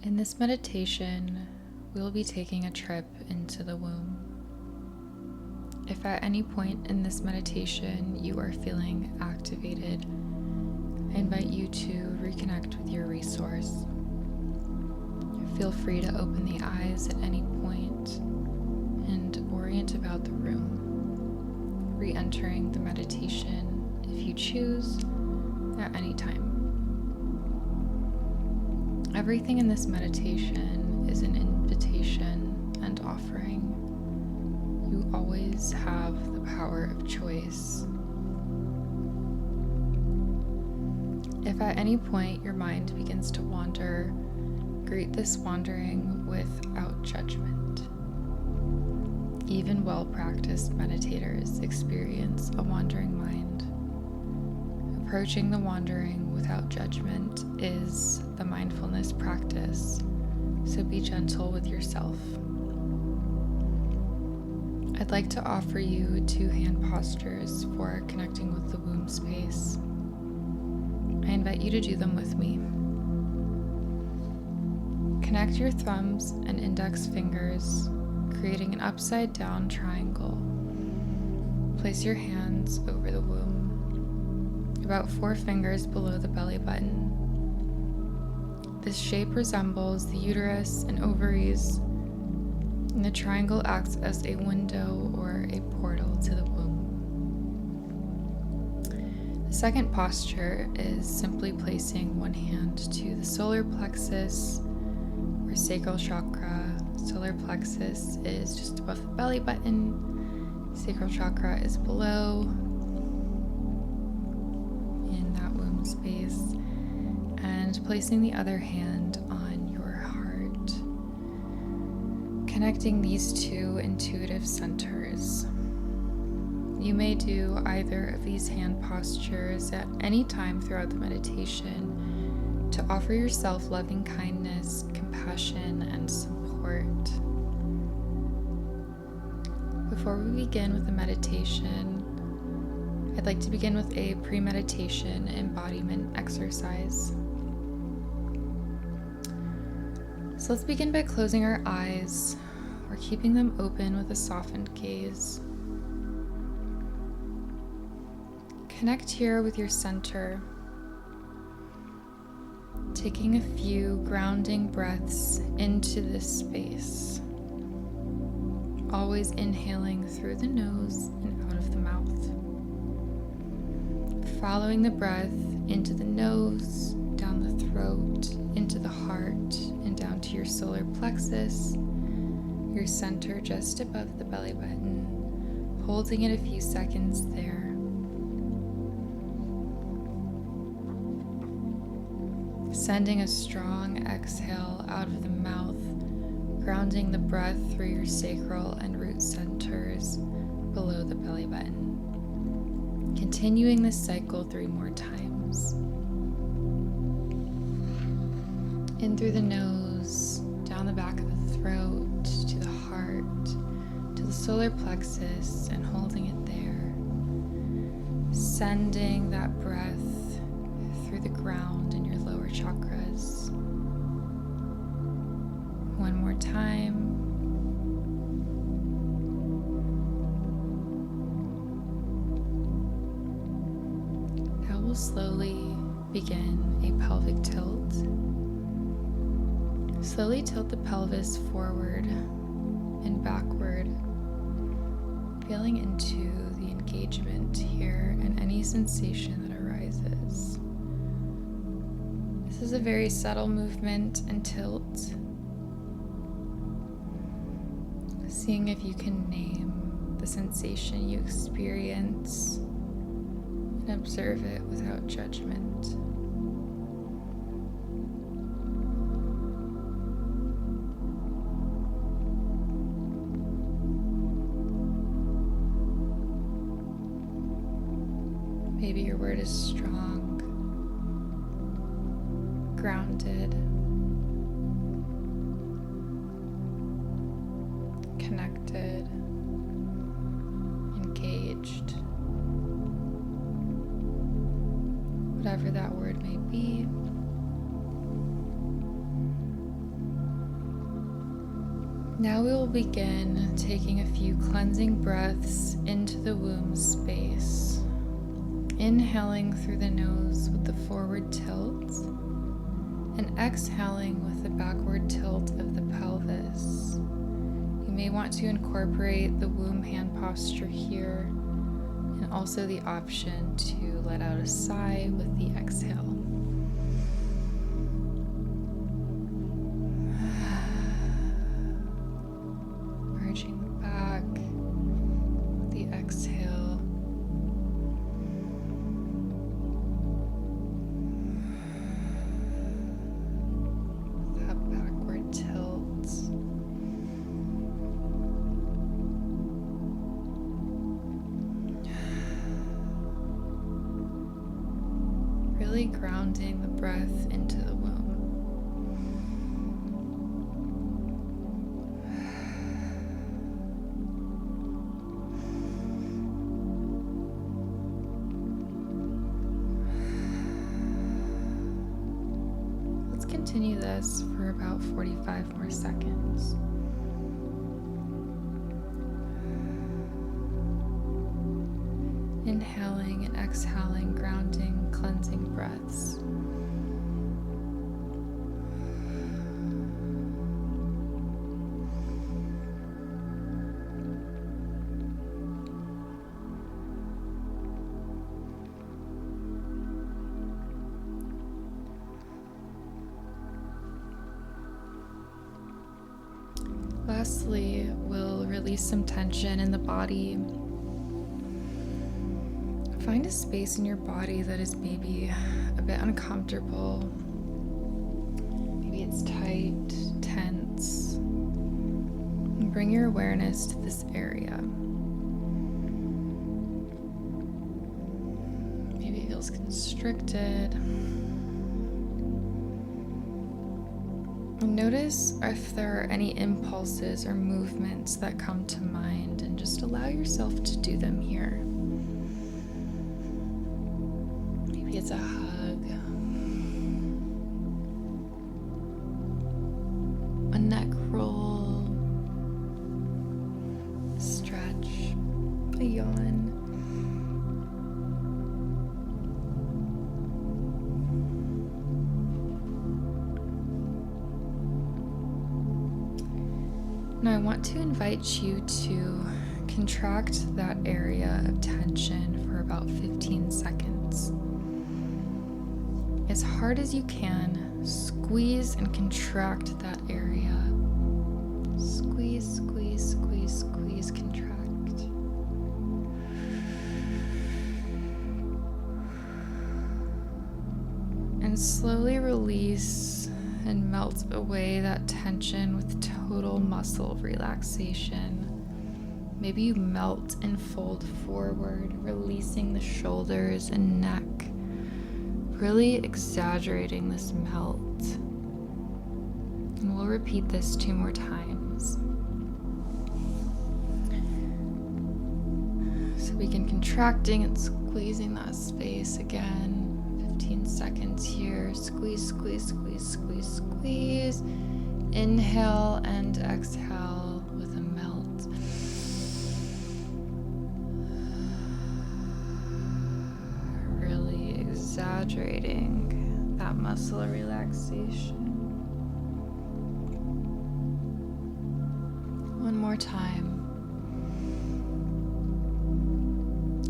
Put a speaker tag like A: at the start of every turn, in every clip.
A: In this meditation, we'll be taking a trip into the womb. If at any point in this meditation you are feeling activated, I invite you to reconnect with your resource. Feel free to open the eyes at any point and orient about the room, re-entering the meditation if you choose at any time. Everything in this meditation is an invitation and offering. You always have the power of choice. If at any point your mind begins to wander, greet this wandering without judgment. Even well-practiced meditators experience a wandering mind. Approaching the wandering without judgment is the mindfulness practice, so be gentle with yourself. I'd like to offer you 2 hand postures for connecting with the womb space. I invite you to do them with me. Connect your thumbs and index fingers, creating an upside down triangle. Place your hands over the womb, about 4 fingers below the belly button. This shape resembles the uterus and ovaries, and the triangle acts as a window or a portal to the womb. The second posture is simply placing one hand to the solar plexus or sacral chakra. Solar plexus is just above the belly button. Sacral chakra is below in that womb space. And placing the other hand on your heart. Connecting these 2 intuitive centers. You may do either of these hand postures at any time throughout the meditation to offer yourself loving kindness, compassion, and support. Before we begin with the meditation, I'd like to begin with a pre-meditation embodiment exercise. So let's begin by closing our eyes or keeping them open with a softened gaze. Connect here with your center, taking a few grounding breaths into this space, always inhaling through the nose and out of the mouth. Following the breath into the nose, down the throat, into the heart, and down to your solar plexus, your center just above the belly button, holding it a few seconds there. Sending a strong exhale out of the mouth, grounding the breath through your sacral and root centers below the belly button. Continuing this cycle 3 more times. In through the nose, down the back of the throat, to the heart, to the solar plexus, and holding it there. Sending that breath through the ground in your lower chakras. One more time. Now we'll slowly begin a pelvic tilt. Slowly tilt the pelvis forward and backward, feeling into the engagement here and any sensation that arises. This is a very subtle movement and tilt. Seeing if you can name the sensation you experience and observe it without judgment. Maybe your word is strong, grounded, connected, engaged. Whatever that word may be. Now we will begin taking a few cleansing breaths into the womb space. Inhaling through the nose with the forward tilt and exhaling with the backward tilt of the pelvis. You may want to incorporate the womb hand posture here and also the option to let out a sigh with the exhale. Arching back with the exhale. That backward tilt. Really grounding the breath into the womb. Continue this for about 45 more seconds. Inhaling and exhaling, grounding, cleansing breaths. Lastly, we'll release some tension in the body. Find a space in your body that is maybe a bit uncomfortable. Maybe it's tight, tense. And bring your awareness to this area. Maybe it feels constricted. Notice if there are any impulses or movements that come to mind, and just allow yourself to do them here. Maybe it's a hug, a neck roll, a stretch, a yawn. Now I want to invite you to contract that area of tension for about 15 seconds. As hard as you can, squeeze and contract that area. Squeeze, squeeze, squeeze, squeeze, contract. And slowly release and melt away that tension with total muscle relaxation. Maybe you melt and fold forward, releasing the shoulders and neck, really exaggerating this melt. And we'll repeat this 2 more times. So begin contracting and squeezing that space again. 15 seconds here. Squeeze, squeeze, squeeze, squeeze, squeeze. Inhale and exhale with a melt. Really exaggerating that muscle relaxation. One more time.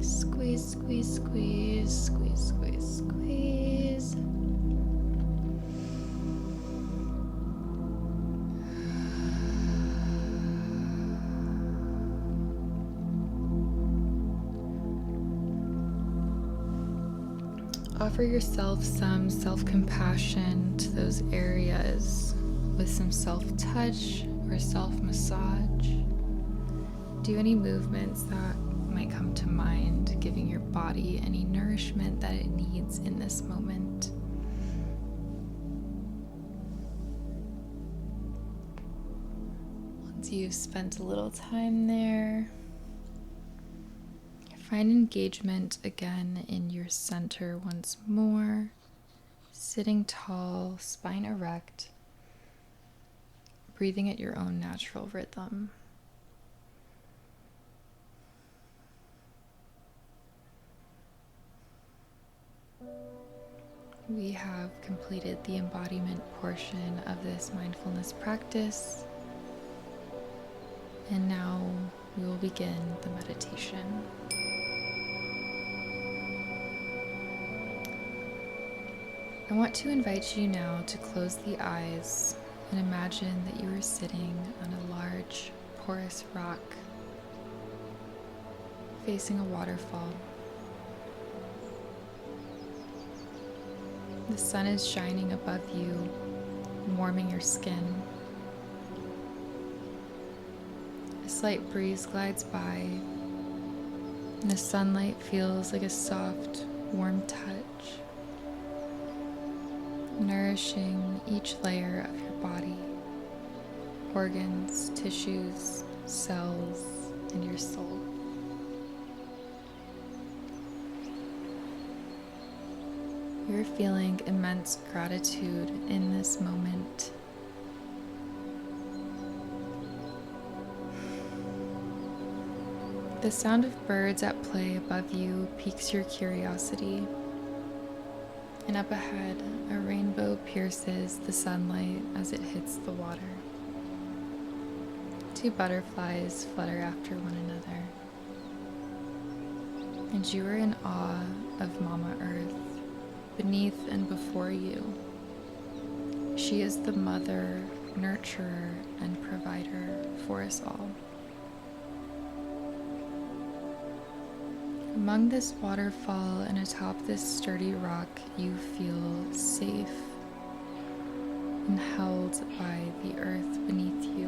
A: Squeeze, squeeze, squeeze, squeeze, squeeze, squeeze. Offer yourself some self-compassion to those areas with some self-touch or self-massage. Do any movements that might come to mind, giving your body any nourishment that it needs in this moment. Once you've spent a little time there, find engagement again in your center once more, sitting tall, spine erect, breathing at your own natural rhythm. We have completed the embodiment portion of this mindfulness practice, and now we will begin the meditation. I want to invite you now to close the eyes and imagine that you are sitting on a large, porous rock facing a waterfall. The sun is shining above you, warming your skin. A slight breeze glides by, and the sunlight feels like a soft, warm touch, nourishing each layer of your body, organs, tissues, cells, and your soul. You're feeling immense gratitude in this moment. The sound of birds at play above you piques your curiosity. And up ahead, a rainbow pierces the sunlight as it hits the water. Two butterflies flutter after one another. And you are in awe of Mama Earth, beneath and before you. She is the mother, nurturer, and provider for us all. Among this waterfall and atop this sturdy rock, you feel safe and held by the earth beneath you.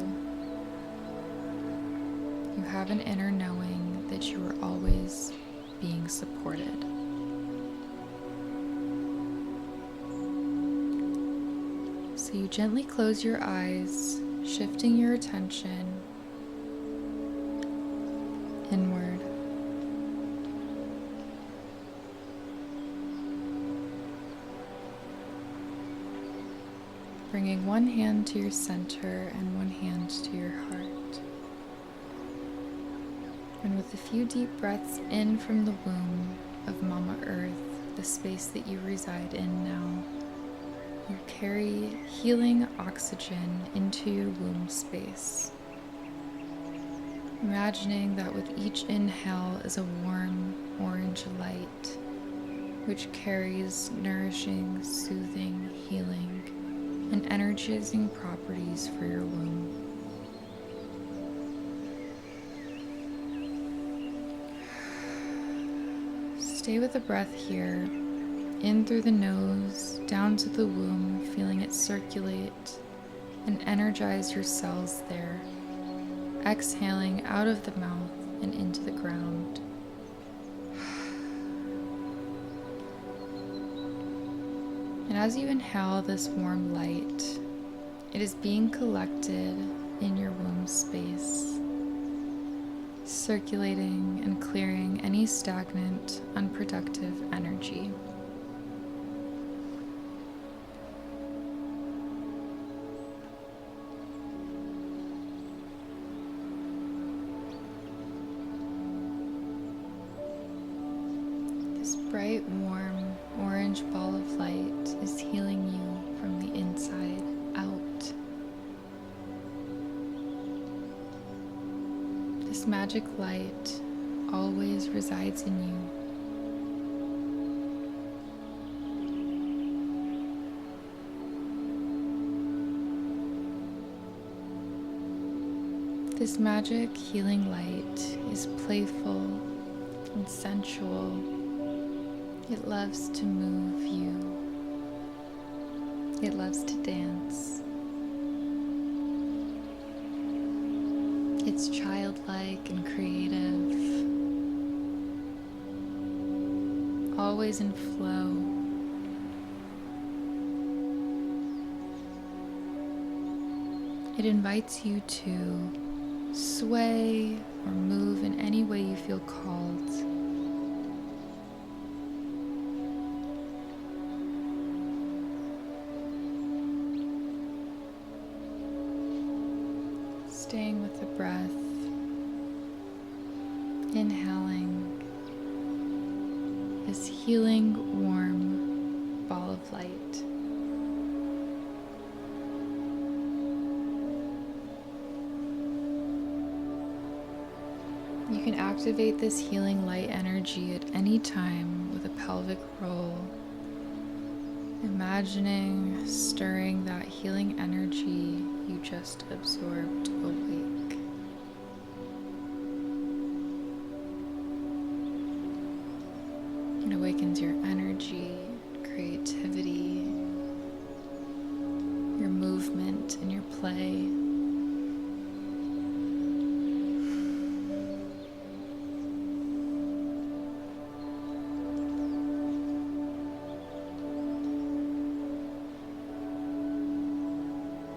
A: You have an inner knowing that you are always being supported. So you gently close your eyes, shifting your attention inward. Bringing one hand to your center and one hand to your heart. And with a few deep breaths in from the womb of Mama Earth, the space that you reside in now, you carry healing oxygen into your womb space. Imagining that with each inhale is a warm orange light, which carries nourishing, soothing, healing, and energizing properties for your womb. Stay with the breath here, in through the nose, down to the womb, feeling it circulate and energize your cells there. Exhaling out of the mouth and into the ground. And as you inhale this warm light, it is being collected in your womb space, circulating and clearing any stagnant, unproductive energy. This bright, warm, orange ball of light is healing you from the inside out. This magic light always resides in you. This magic healing light is playful and sensual. It loves to move you. It loves to dance. It's childlike and creative, always in flow. It invites you to sway or move in any way you feel called. the breath, inhaling this healing, warm ball of light. You can activate this healing light energy at any time with a pelvic roll, imagining stirring that healing energy you just absorbed awake. It awakens your energy, creativity, your movement, and your play.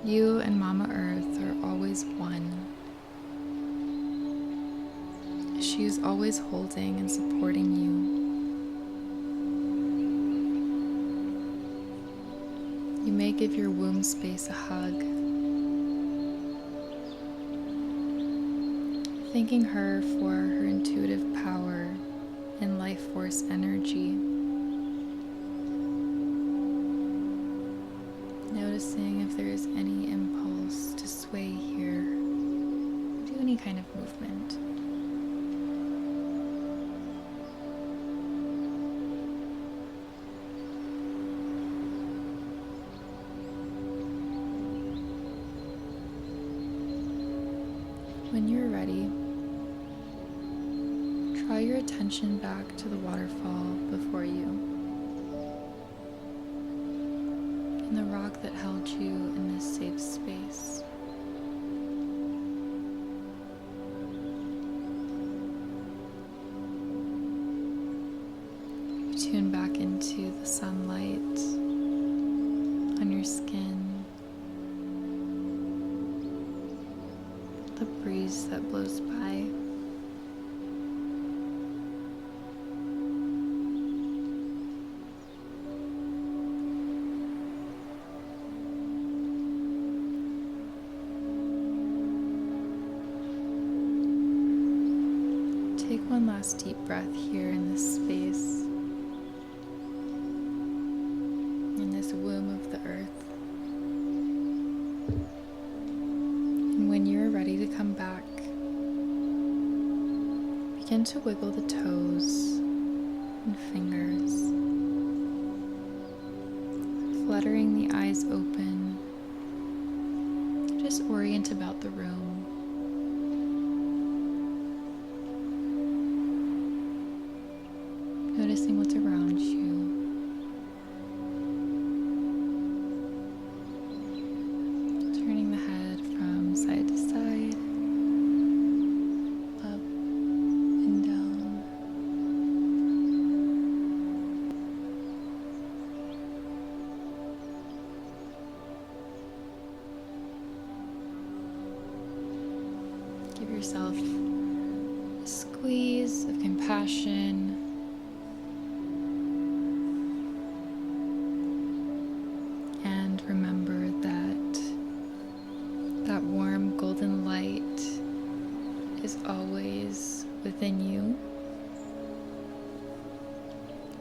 A: You and Mama Earth are always one. She is always holding and supporting you. You may give your womb space a hug, thanking her for her intuitive power and life force energy. Noticing if there is any impulse to sway here, do any kind of movement. When you're ready, draw your attention back to the waterfall before you, and the rock that held you in this safe space. You tune back into the sunlight on your skin, the breeze that blows by. Take one last deep breath here in this space, in this womb of the earth. And when you're ready to come back, begin to wiggle the toes and fingers, fluttering the eyes open. Just orient about the room. Noticing what's around you. Turning the head from side to side, up and down. Give yourself a squeeze of compassion. Remember that that warm golden light is always within you,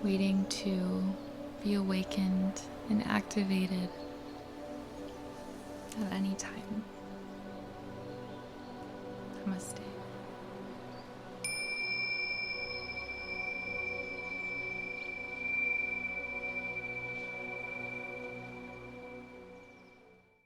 A: waiting to be awakened and activated at any time. Namaste.